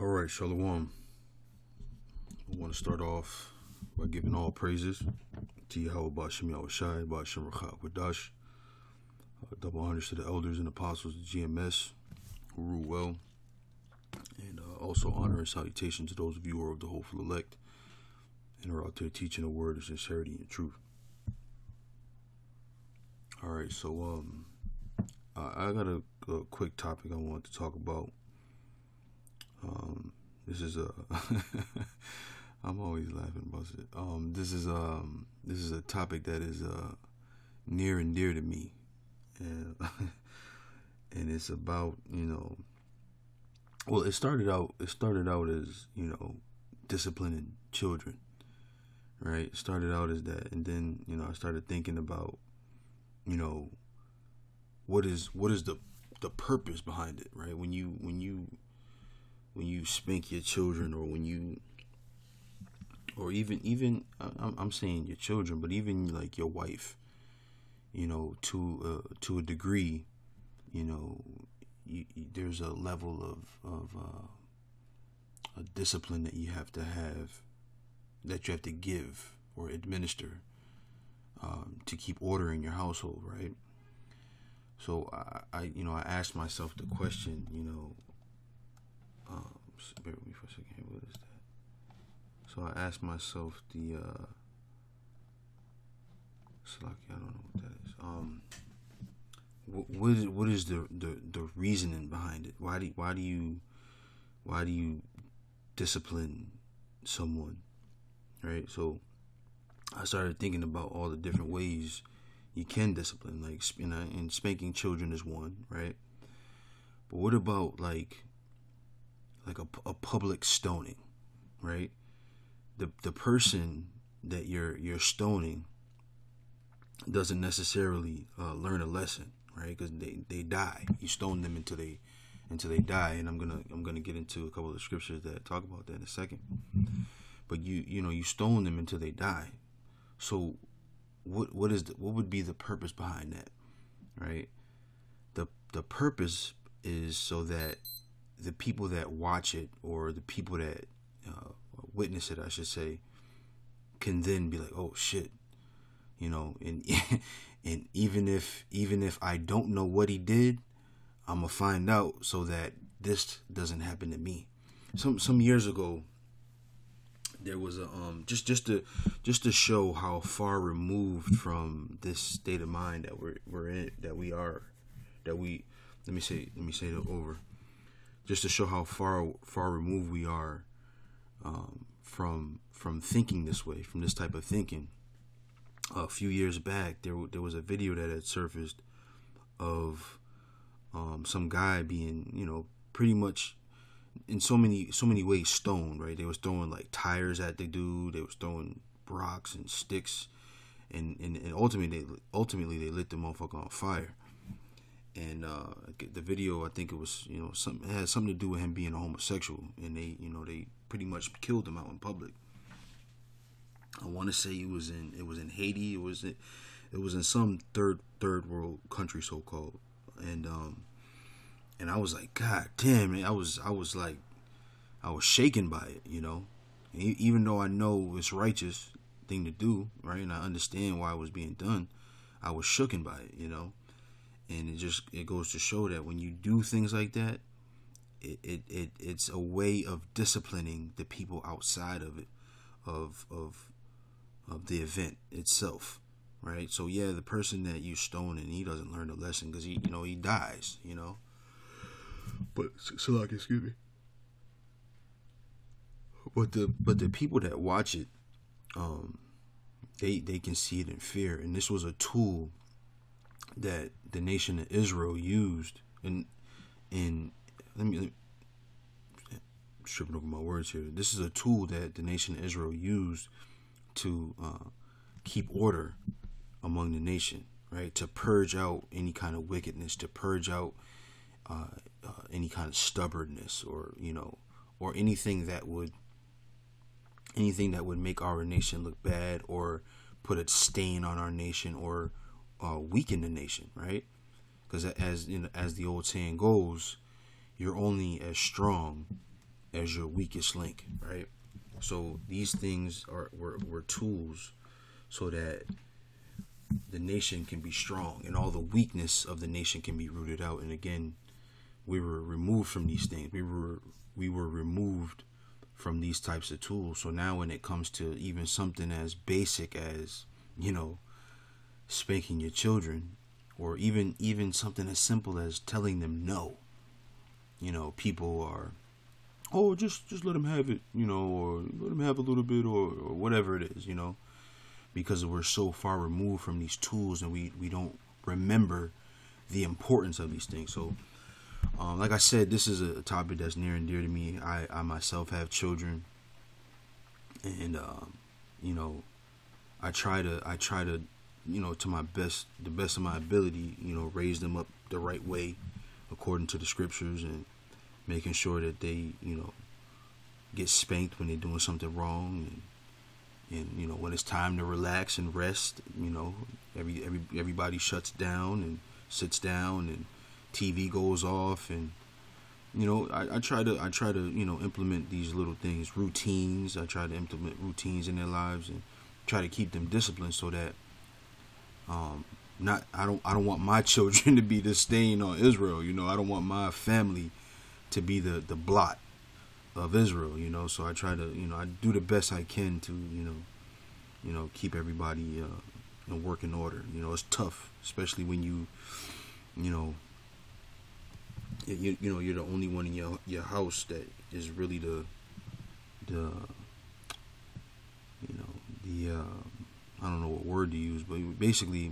All right, Shalom. I want to start off by giving all praises to Yahweh Ba'ashem Yahushai, Ba'ashem Rachak Wadash. Double hundreds to the elders and apostles of GMS who rule well. And also honor and salutation to those of you who are of the hopeful elect and are out there teaching the word of sincerity and truth. All right, so I got a quick topic I want to talk about. This is a I'm always laughing about it. This is a topic that is near and dear to me, and and it's about, well, it started out as, disciplining children, right? It started out as that, and then I started thinking about what is the purpose behind it, right? When you spank your children, or or even I'm saying your children, but even like your wife, to a degree, there's a level of a discipline that you have to give or administer to keep order in your household, right? So I asked myself the question, bear with me for a second here. What is that? So I asked myself the Slaki, I don't know what that is. What is the reasoning behind it? Why do you discipline someone, right? So I started thinking about all the different ways you can discipline, like, and spanking children is one, right? But what about like a public stoning, right? The person that you're stoning doesn't necessarily learn a lesson, right? Because they die. You stone them until they die, and I'm gonna get into a couple of scriptures that talk about that in a second. But you stone them until they die. So what would be the purpose behind that, right? The purpose is so that the people that watch it, or the people that witness it, I should say, can then be like, oh shit, and and even if I don't know what he did, I'm gonna find out so that this doesn't happen to me. Some years ago, there was a just to show how far removed from this state of mind that we're in, let me say that over. Just to show how far removed we are from thinking this way, from this type of thinking. A few years back, there was a video that had surfaced of some guy being, pretty much in so many ways stoned, right? They was throwing like tires at the dude. They was throwing rocks and sticks, and ultimately they lit the motherfucker on fire. And the video, I think it was, it had something to do with him being a homosexual, and they pretty much killed him out in public. I want to say it was in Haiti. It was in some third world country, so called. And I was like, God damn, man, I was shaken by it, even though I know it's righteous thing to do, right? And I understand why it was being done. I was shooken by it, And it goes to show that when you do things like that, it's a way of disciplining the people outside of it, of the event itself, right? So yeah, the person that you stone, and he doesn't learn the lesson because he dies, But excuse me. But the people that watch it, they can see it in fear, and this was a tool that the nation of Israel used, and let me tripping over my words here. This is a tool that the nation of Israel used to keep order among the nation, right? To purge out any kind of wickedness, to purge out any kind of stubbornness, or or anything that would make our nation look bad, or put a stain on our nation, or weaken the nation, right? Because as the old saying goes, you're only as strong as your weakest link, right? So these things were tools so that the nation can be strong and all the weakness of the nation can be rooted out. And again, we were removed from these things. We were removed from these types of tools. So now when it comes to even something as basic as, spanking your children, or even something as simple as telling them no, people are, oh, just let them have it, or let them have a little bit, or whatever it is, because we're so far removed from these tools and we don't remember the importance of these things. So like I said, this is a topic that's near and dear to me. I myself have children, and I try to to the best of my ability, raise them up the right way according to the scriptures, and making sure that they get spanked when they're doing something wrong, and when it's time to relax and rest, everybody shuts down and sits down, and TV goes off, and I try to implement these little things, routines. I try to implement routines in their lives and try to keep them disciplined, so that I don't want my children to be the stain on Israel. I don't want my family to be the blot of Israel. So I try to I do the best I can to keep everybody in working order. It's tough, especially when you're the only one in your house that is really the I don't know what word to use, but basically,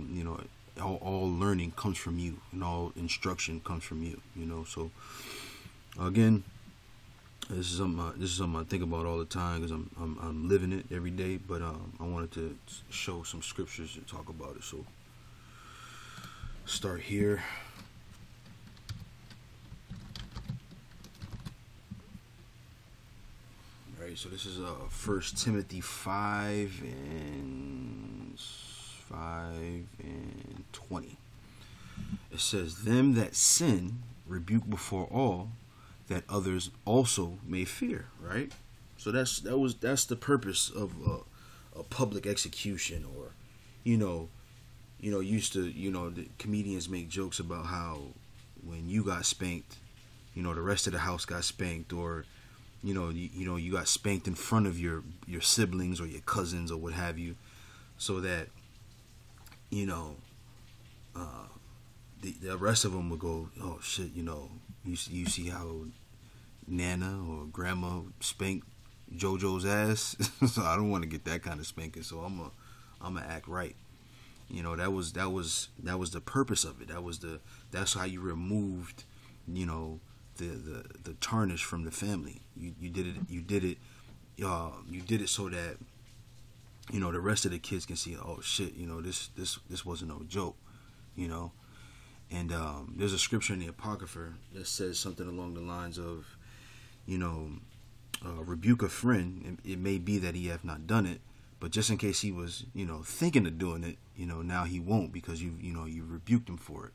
all learning comes from you, and all instruction comes from you. So again, this is something I think about all the time, because I'm living it every day. But I wanted to show some scriptures to talk about it. So start here. Alright, so this is 1 Timothy 5 and 20. It says, "Them that sin rebuke before all, that others also may fear." Right. So that's the purpose of a public execution, or used to the comedians make jokes about how when you got spanked, the rest of the house got spanked, or you got spanked in front of your siblings or your cousins or what have you, so that the rest of them would go, oh shit, you see how Nana or Grandma spanked JoJo's ass. So I don't want to get that kind of spanking, so I'm gonna act right. That was the purpose of it. That's how you removed the tarnish from the family. You did it so that the rest of the kids can see, oh shit, this wasn't no joke, and there's a scripture in the Apocrypha that says something along the lines of rebuke a friend. It may be that he have not done it, but just in case he was thinking of doing it, now he won't, because you rebuked him for it,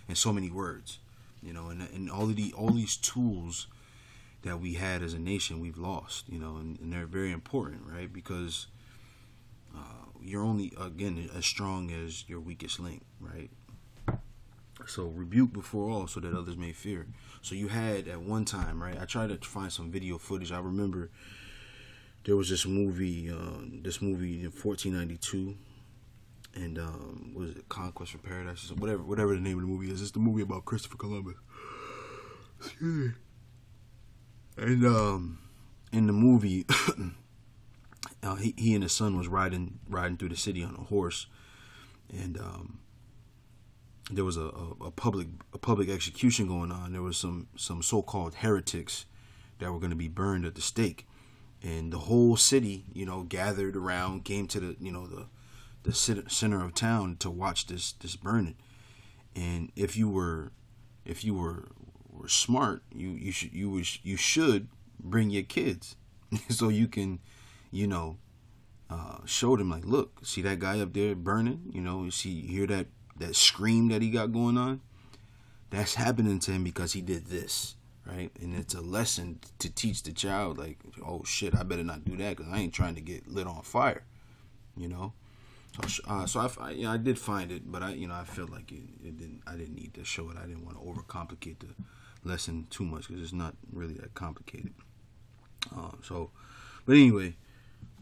in so many words. And all these tools that we had as a nation, we've lost, and they're very important, right? Because you're only, again, as strong as your weakest link, right? So rebuke before all, so that others may fear. So you had at one time, right? I tried to find some video footage. I remember there was this movie in 1492. And was it Conquest from Paradise, or whatever the name of the movie is? It's the movie about Christopher Columbus. Excuse me. And in the movie, he and his son was riding through the city on a horse, and there was a public execution going on. There was some so-called heretics that were going to be burned at the stake, and the whole city, gathered around, came to the center of town to watch this burning. And if you were smart, you should bring your kids so you can show them, like, look, see that guy up there burning, you hear that scream that he got going on? That's happening to him because he did this, right? And it's a lesson to teach the child, like, oh shit, I better not do that because I ain't trying to get lit on fire, you know. I did find it, but I feel like it didn't. I didn't need to show it. I didn't want to overcomplicate the lesson too much because it's not really that complicated. But anyway,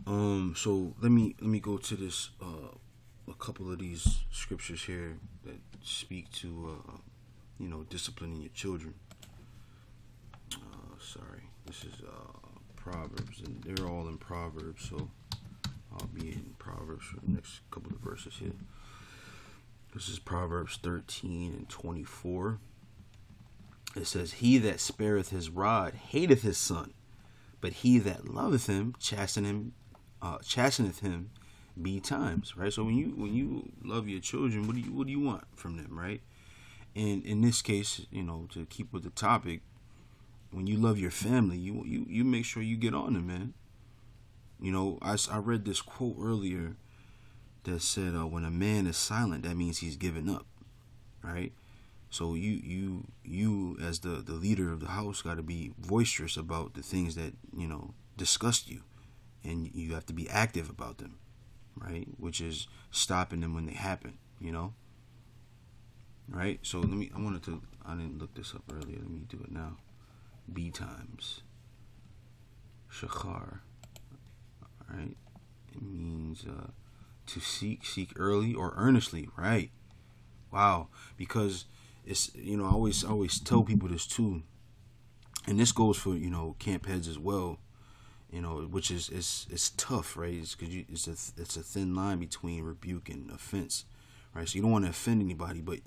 so let me go to this a couple of these scriptures here that speak to disciplining your children. This is Proverbs, and they're all in Proverbs, so I'll be in Proverbs for the next couple of verses here. This is Proverbs 13 and 24. It says, "He that spareth his rod hateth his son, but he that loveth him chasteneth him betimes." Right. So when you love your children, what do you want from them, right? And in this case, to keep with the topic, when you love your family, you make sure you get on them, man. I read this quote earlier that said, when a man is silent, that means he's given up, right? So you as the leader of the house got to be boisterous about the things that, disgust you, and you have to be active about them, right? Which is stopping them when they happen, right? So I didn't look this up earlier. Let me do it now. Betimes. Shachar. Right? It means to seek early or earnestly, right? Wow. Because it's, I always tell people this too. And this goes for, camp heads as well, which is it's tough, right? It's because it's a thin line between rebuke and offense, right? So you don't want to offend anybody, but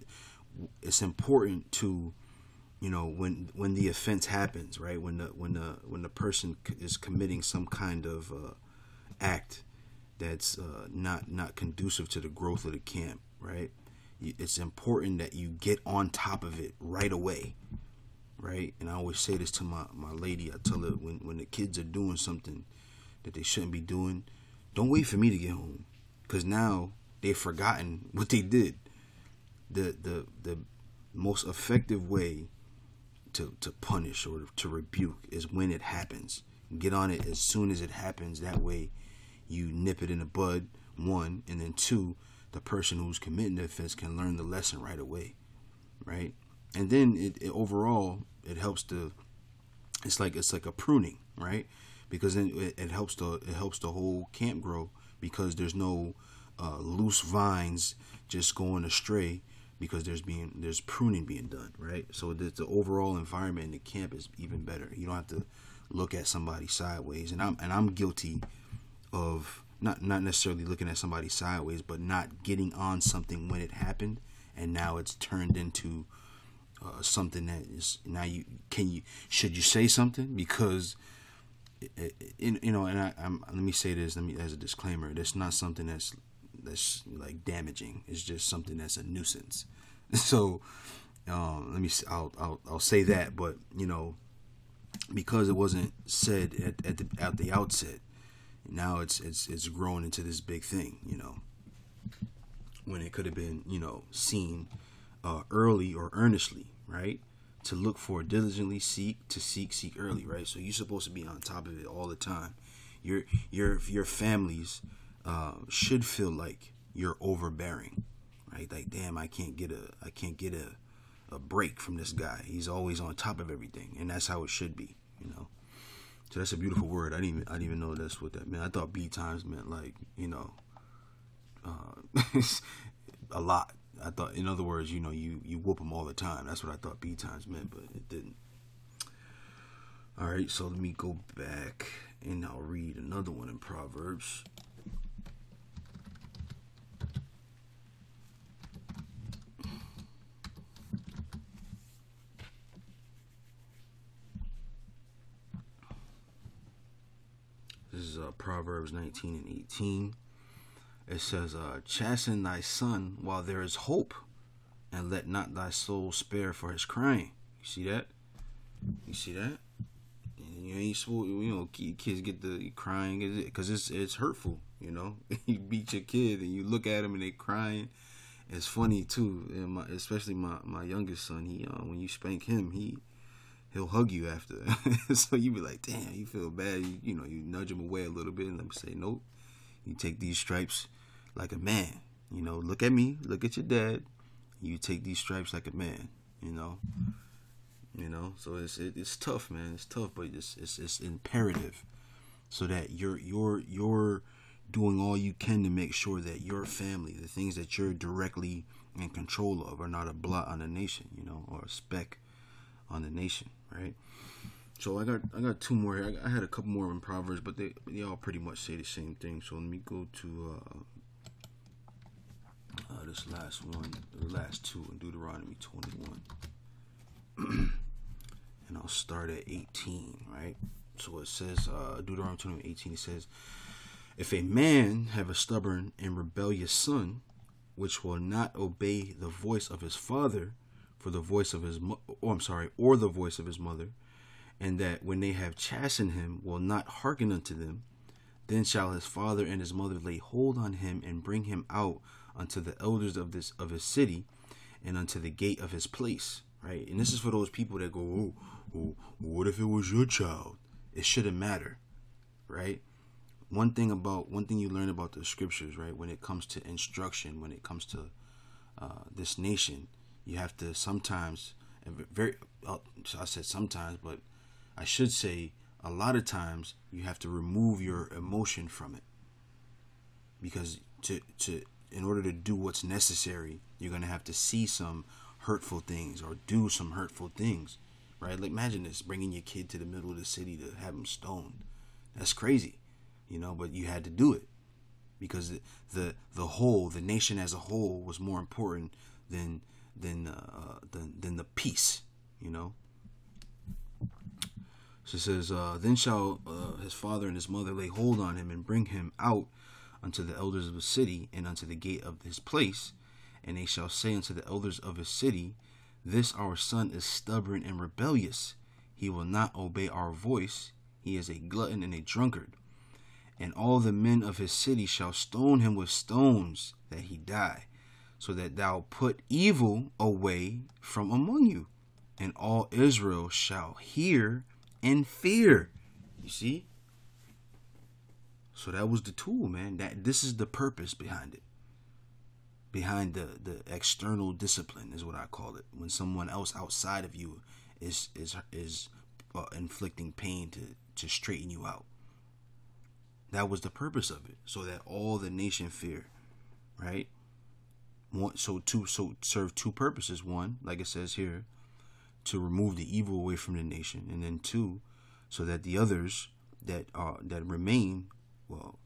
it's important to, when the offense happens, right? When the person is committing some kind of act that's not conducive to the growth of the camp, right? It's important that you get on top of it right away, right? And I always say this to my lady. I tell her, when the kids are doing something that they shouldn't be doing, don't wait for me to get home, because now they've forgotten what they did. The most effective way to punish or to rebuke is when it happens. Get on it as soon as it happens. That way you nip it in the bud, one, and then two, the person who's committing the offense can learn the lesson right away, right? And then it overall, it helps it's like a pruning, right? Because then it helps the whole camp grow, because there's no loose vines just going astray, because there's pruning being done, right? So the overall environment in the camp is even better. You don't have to look at somebody sideways, and I'm guilty of not necessarily looking at somebody sideways, but not getting on something when it happened, and now it's turned into something that is now should you say something, because let me say this, as a disclaimer, that's not something that's like damaging. It's just something that's a nuisance. So I'll say that, but because it wasn't said at the outset, now it's grown into this big thing, when it could have been, seen early or earnestly, right? To look for, diligently seek early, right? So you're supposed to be on top of it all the time. Your families should feel like you're overbearing, right? Like, damn, I can't get a break from this guy. He's always on top of everything, and that's how it should be, So that's a beautiful word. I didn't even know that's what that meant. I thought betimes meant like, a lot. I thought, in other words, you whoop them all the time. That's what I thought betimes meant, but it didn't. All right, so let me go back and I'll read another one in Proverbs. This is Proverbs 19 and 18. It says, chasten thy son while there is hope, and let not thy soul spare for his crying. You see that? And you ain't supposed, kids get the crying because it's hurtful, You beat your kid and you look at them and they crying. It's funny too, and especially my youngest son. He when you spank him, he'll hug you after. So you be like, damn, you feel bad. You know, you nudge him away a little bit and let me say, nope. You take these stripes like a man. You know, look at me, look at your dad. You take these stripes like a man. You know. So it's tough, man. It's tough, but it's imperative, so that you're doing all you can to make sure that your family, the things that you're directly in control of, are not a blot on the nation, or a speck on the nation, right? So I got two more here. I had a couple more in Proverbs, but they all pretty much say the same thing. So let me go to this last one, the last two in Deuteronomy 21. And I'll start at 18, right? So it says, Deuteronomy 21:18, it says, if a man have a stubborn and rebellious son, which will not obey the voice of his father, or the voice of his mother, and that when they have chastened him will not hearken unto them, then shall his father and his mother lay hold on him and bring him out unto the elders of his city and unto the gate of his place, right? And this is for those people that go, oh, what if it was your child? It shouldn't matter, right? One thing you learn about the scriptures, right, when it comes to instruction, when it comes to this nation, you have to sometimes, I said sometimes, but I should say a lot of times, you have to remove your emotion from it, because in order to do what's necessary, you're going to have to see some hurtful things or do some hurtful things, right? Like, imagine this, bringing your kid to the middle of the city to have him stoned. That's crazy, but you had to do it because the nation as a whole was more important than the peace, So it says, then shall his father and his mother lay hold on him and bring him out unto the elders of the city and unto the gate of his place. And they shall say unto the elders of his city, this our son is stubborn and rebellious. He will not obey our voice. He is a glutton and a drunkard. And all the men of his city shall stone him with stones, that he die, so that thou put evil away from among you. And all Israel shall hear and fear. You see? So that was the tool, man. This is the purpose behind it. Behind the external discipline is what I call it. When someone else outside of you is inflicting pain to straighten you out. That was the purpose of it, so that all the nation fear, right? So serve two purposes. One, like it says here, to remove the evil away from the nation, and then two, so that the others that remain, well,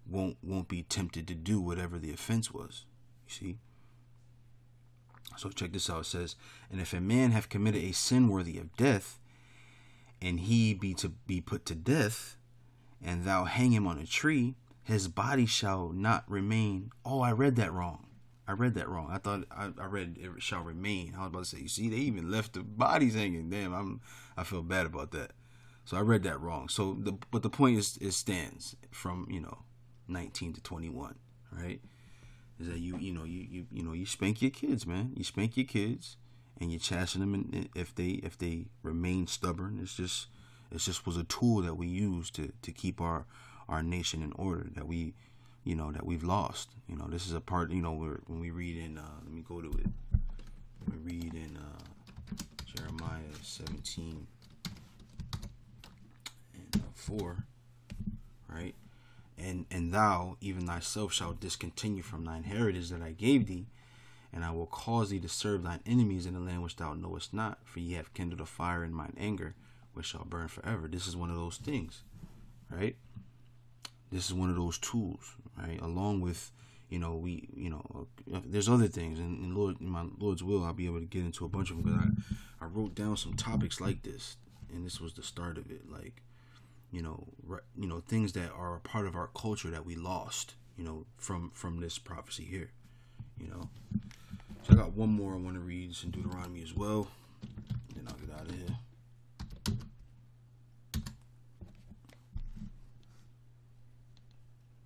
won't be tempted to do whatever the offense was. You see? So check this out. It says, and if a man have committed a sin worthy of death, and he be put to death, and thou hang him on a tree, his body shall not remain. Oh, I read that wrong. I thought I read it shall remain. I was about to say, you see, they even left the bodies hanging. Damn, I feel bad about that. So I read that wrong. So but the point is stands from 19 to 21, right? Is that you spank your kids, man. You spank your kids, and you chasten them, and if they remain stubborn, it just was a tool that we use to keep our nation in order, that we've lost. This is a part, when we read in let me go to it. We read in Jeremiah 17 and 4, right? And thou, even thyself, shalt discontinue from thine heritage that I gave thee, and I will cause thee to serve thine enemies in the land which thou knowest not, for ye have kindled a fire in mine anger, which shall burn forever. This is one of those things, right? This is one of those tools, right? Along with, there's other things, and in my Lord's will, I'll be able to get into a bunch of them, because I wrote down some topics like this, and this was the start of it, like, things that are a part of our culture that we lost, from this prophecy here, So I got one more I want to read. It's in Deuteronomy as well. Then I'll get out of here.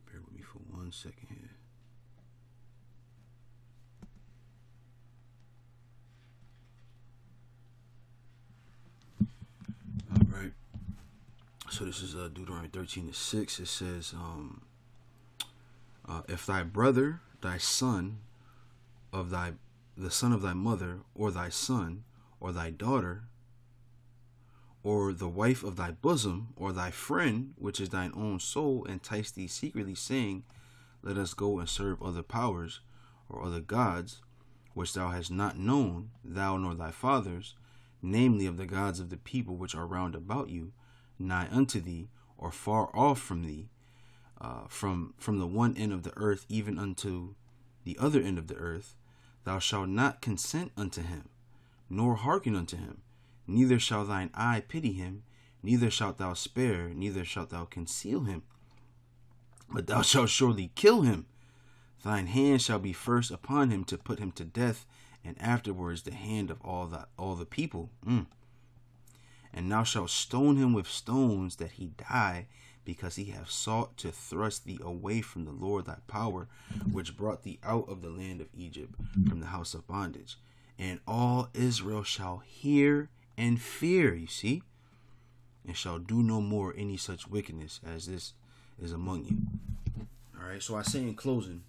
Bear with me for 1 second here. So this is Deuteronomy 13:6. It says, if thy brother, thy son, the son of thy mother, or thy son, or thy daughter, or the wife of thy bosom, or thy friend, which is thine own soul, entice thee secretly, saying, let us go and serve other powers, or other gods, which thou hast not known, thou nor thy fathers, namely of the gods of the people which are round about you, nigh unto thee, or far off from thee, from the one end of the earth even unto the other end of the earth, thou shalt not consent unto him, nor hearken unto him, neither shall thine eye pity him, neither shalt thou spare, neither shalt thou conceal him, but thou shalt surely kill him. Thine hand shall be first upon him to put him to death, and afterwards the hand of all the people. And thou shalt stone him with stones, that he die, because he hath sought to thrust thee away from the Lord thy power, which brought thee out of the land of Egypt, from the house of bondage. And all Israel shall hear and fear, you see, and shall do no more any such wickedness as this is among you. All right, so I say in closing,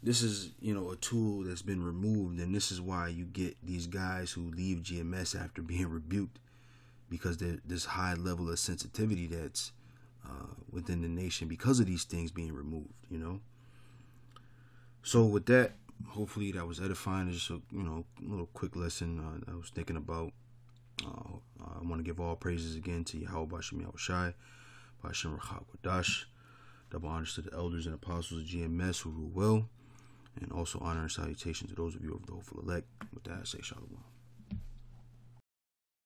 this is, a tool that's been removed, and this is why you get these guys who leave GMS after being rebuked, because there's this high level of sensitivity that's within the nation because of these things being removed, So with that, hopefully that was edifying. Just a little quick lesson I was thinking about. I want to give all praises again to Yahweh Bashim Yahushai, Bashim Rachak Wadash. Double honors to the elders and apostles of GMS who rule well, and also honor and salutation to those of you of the hopeful elect. With that, I say shalom.